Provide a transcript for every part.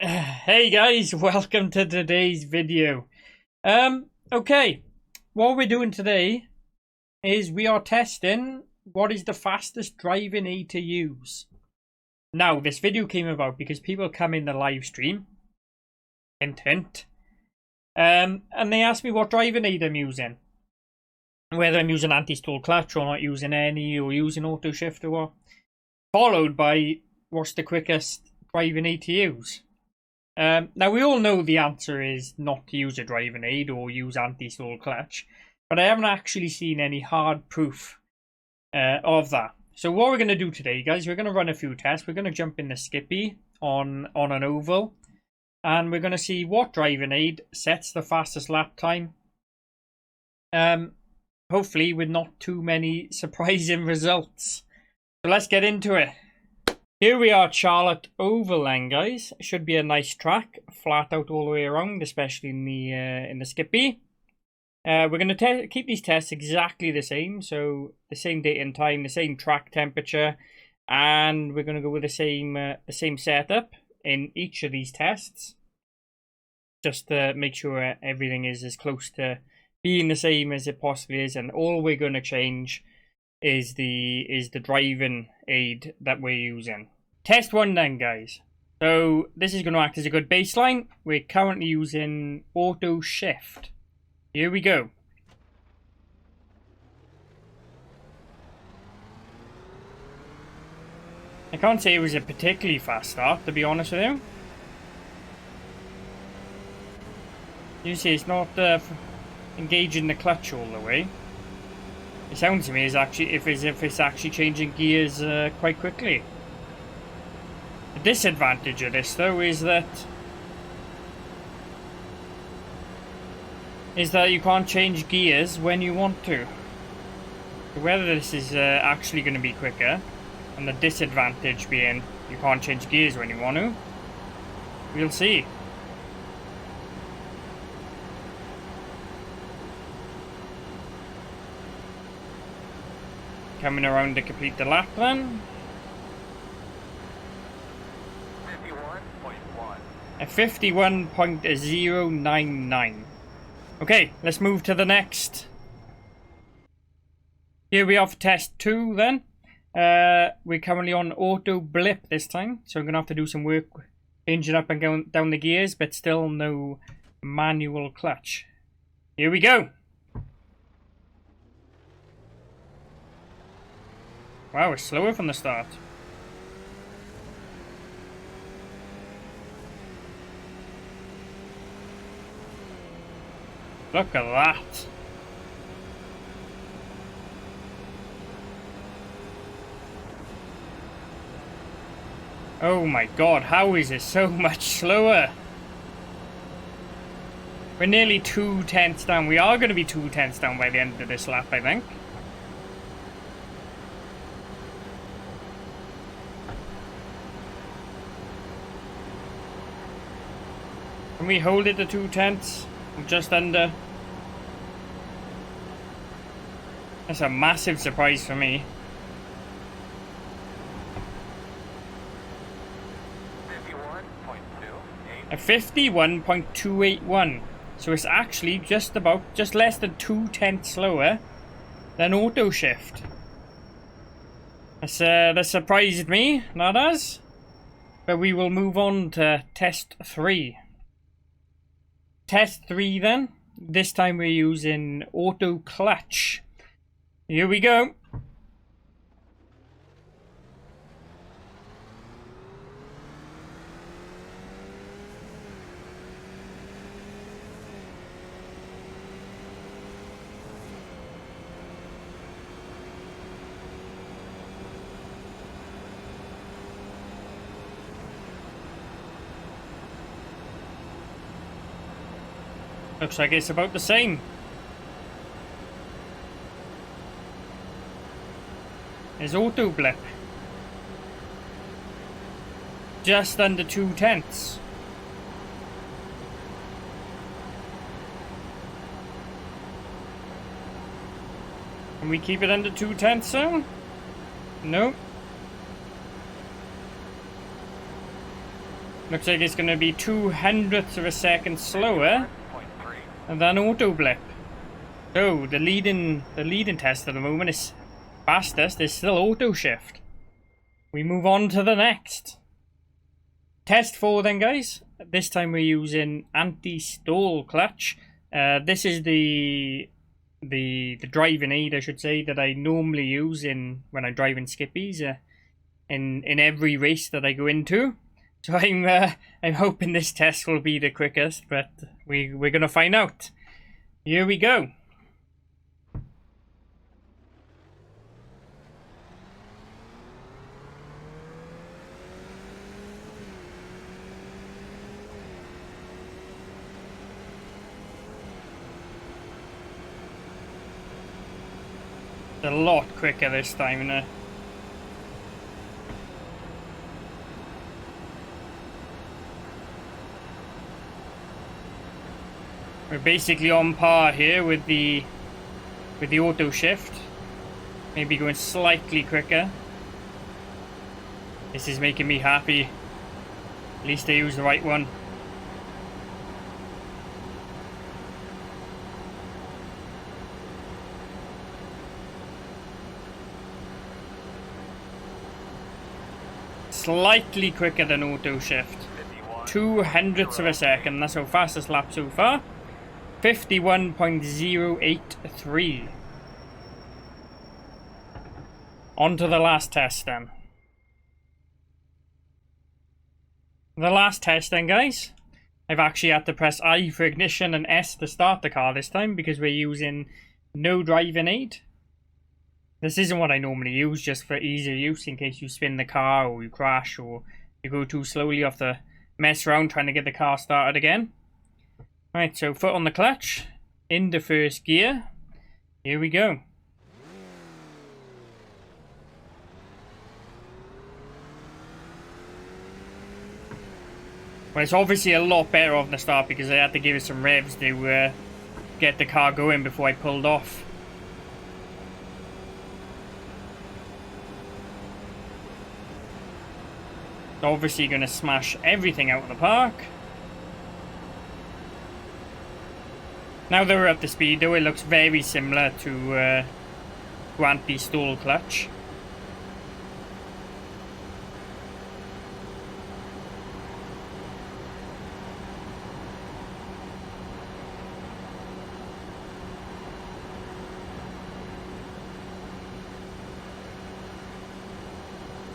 Hey guys, welcome to today's video. Okay, what we're doing today is we are testing what is the fastest driving aid to use. Now, this video came about because people come in the live stream, hint, and they asked me what driving aid I'm using. Whether I'm using anti-stall clutch or not using any, or using auto shift or what. Followed by what's the quickest driving aid to use. Now, we all know the answer is not to use a driving aid or use anti-stall clutch, but I haven't actually seen any hard proof of that. So what we're going to do today, guys, we're going to run a few tests. We're going to jump in the Skippy on an oval, and we're going to see what driving aid sets the fastest lap time. Hopefully with not too many surprising results. So let's get into it. Here we are, Charlotte Oval then, guys. Should be a nice track, flat out all the way around, especially in the Skippy. We're going to keep these tests exactly the same, so the same date and time, the same track temperature, and we're going to go with the same setup in each of these tests, just to make sure everything is as close to being the same as it possibly is. And all we're going to change is the driving aid that we're using. Test 1 then, guys. So this is going to act as a good baseline. We're currently using auto shift. Here we go. I can't say it was a particularly fast start, to be honest with you. You see, it's not engaging the clutch all the way. It sounds to me as if it's actually changing gears quite quickly. The disadvantage of this, though, is that you can't change gears when you want to. Whether this is actually going to be quicker, and the disadvantage being you can't change gears when you want to, we'll see. Coming around to complete the lap then. 51.1. A 51.099. Okay, let's move to the next. Here we are for test 2 then. We're currently on auto blip this time, so I'm going to have to do some work changing up and going down the gears, but still no manual clutch. Here we go. Wow, it's slower from the start. Look at that. Oh my god, how is it so much slower? We're nearly 2/10 down. We are going to be 2/10 down by the end of this lap, I think. Can we hold it to 2/10? Just under. That's a massive surprise for me. 51.281. A 51.281. So it's actually just less than 2/10 slower than auto shift. That surprised me, not us. But we will move on to test 3. Test 3 then. This time we're using auto clutch. Here we go. Looks like it's about the same. There's auto blip. Just under 2/10. Can we keep it under 2/10 zone? Nope. Looks like it's going to be 2/100ths of a second slower than auto blip. So the leading test at the moment is fastest is still auto shift. We move on to the next. Test 4 then, guys. This time we're using anti-stall clutch. This is the driving aid, I should say, that I normally use when I'm driving skippies in every race that I go into. So I'm hoping this test will be the quickest, but we're gonna find out. Here we go. A lot quicker this time now. We're basically on par here with the auto shift. Maybe going slightly quicker. This is making me happy. At least I used the right one. Slightly quicker than auto shift. 2/100ths of a second. That's our fastest lap so far. 51.083. On to the last test then. The last test then, guys. I've actually had to press I for ignition and S to start the car this time because we're using no driving aid. This isn't what I normally use, just for easier use in case you spin the car or you crash or you go too slowly. You have to mess around trying to get the car started again. Right, so foot on the clutch, into first gear. Here we go. Well, it's obviously a lot better off the start because I had to give it some revs to get the car going before I pulled off. Obviously going to smash everything out of the park. Now that we're up to speed though, it looks very similar to anti-stall clutch.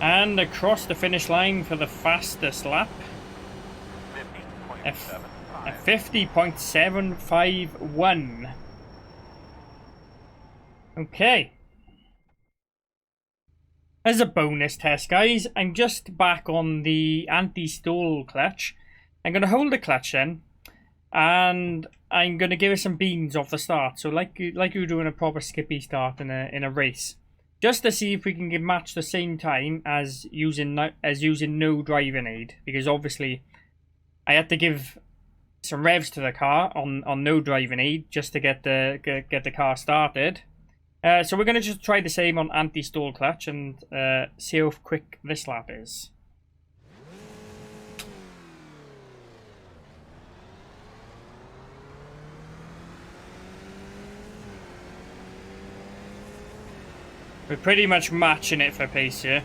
And across the finish line for the fastest lap. A 50.751. Okay. As a bonus test, guys, I'm just back on the anti-stall clutch. I'm going to hold the clutch then, and I'm going to give it some beans off the start. So like you're doing a proper skippy start in a race. Just to see if we can match the same time as using no driving aid, because obviously I had to give some revs to the car on no driving aid just to get the car started. So we're gonna just try the same on anti-stall clutch and see how quick this lap is. We're pretty much matching it for pace here.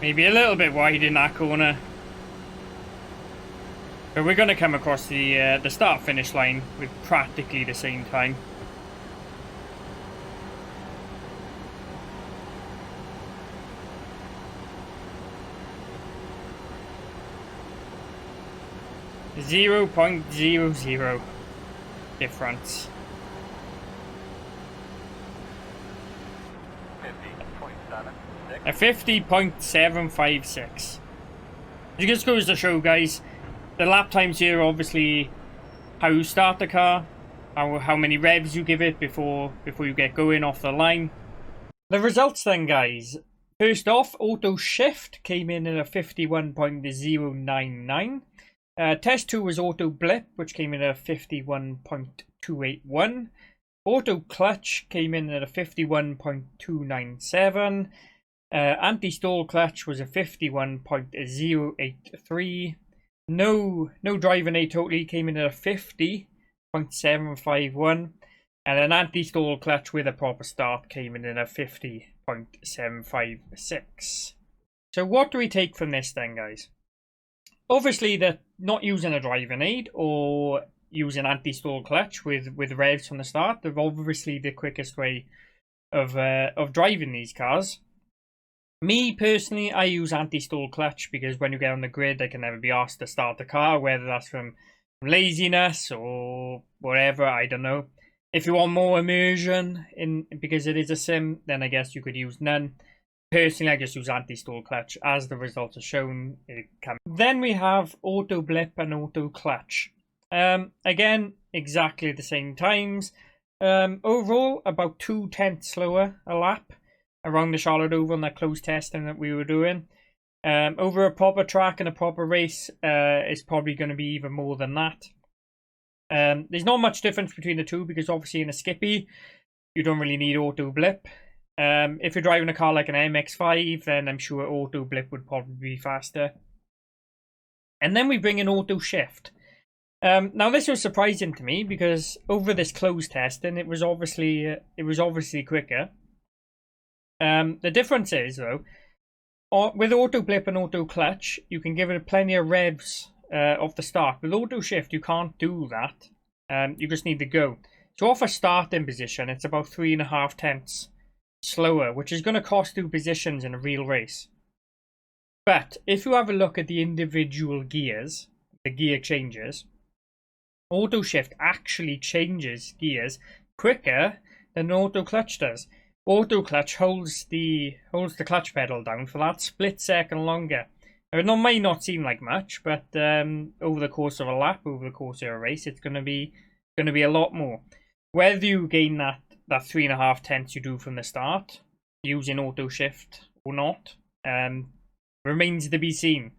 Maybe a little bit wide in that corner. But we're going to come across the start-finish line with practically the same time. .00 difference. 50.756. It just goes to show, guys, the lap times here are obviously how you start the car, how many revs you give it before you get going off the line. The results then, guys. First off, auto shift came in at a 51.099. Test 2 was auto blip, which came in at a 51.281. Auto clutch came in at a 51.297. Anti-stall clutch was a 51.083. No driving aid totally came in at a 50.751. And an anti-stall clutch with a proper start came in at a 50.756. So what do we take from this then, guys? Obviously, that not using a driving aid or using anti-stall clutch with revs from the start, they're obviously the quickest way of driving these cars. Me personally, I use anti-stall clutch because when you get on the grid, I can never be asked to start the car, whether that's from laziness or whatever, I don't know. If you want more immersion in because it is a sim, then I guess you could use none. Personally, I just use anti-stall clutch as the results are shown. Then we have auto blip and auto clutch. Again, exactly the same times. Overall, about 2/10 slower a lap around the Charlotte Oval on that closed testing that we were doing. Over a proper track and a proper race, it's probably going to be even more than that. There's not much difference between the two because obviously in a skippy, you don't really need auto blip. If you're driving a car like an MX-5, then I'm sure auto blip would probably be faster. And then we bring in auto shift. Now this was surprising to me because over this closed testing, it was obviously quicker. The difference is though, with auto blip and auto clutch, you can give it plenty of revs off the start. With auto shift, you can't do that. You just need to go. So off a starting position, it's about 3.5 tenths slower, which is going to cost you positions in a real race. But if you have a look at the individual gears, the gear changes, auto shift actually changes gears quicker than auto clutch does. Auto clutch holds the clutch pedal down for that split second longer. It might not seem like much, but over the course of a lap, over the course of a race, it's going to be a lot more. Whether you gain that 3.5 tenths you do from the start using auto shift or not remains to be seen.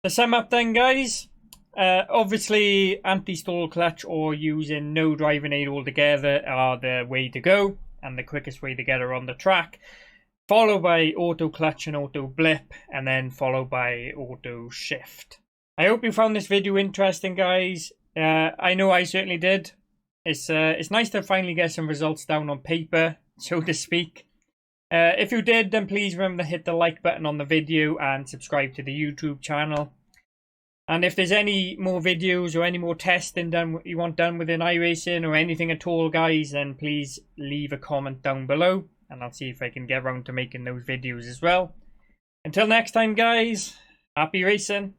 To sum up then, guys, obviously anti-stall clutch or using no driving aid altogether are the way to go and the quickest way to get her on the track, followed by auto clutch and auto blip, and then followed by auto shift. I hope you found this video interesting, guys. I know I certainly did. It's nice to finally get some results down on paper, so to speak. If you did, then please remember to hit the like button on the video and subscribe to the YouTube channel. And if there's any more videos or any more testing you want done within iRacing or anything at all, guys, then please leave a comment down below and I'll see if I can get around to making those videos as well. Until next time, guys, happy racing.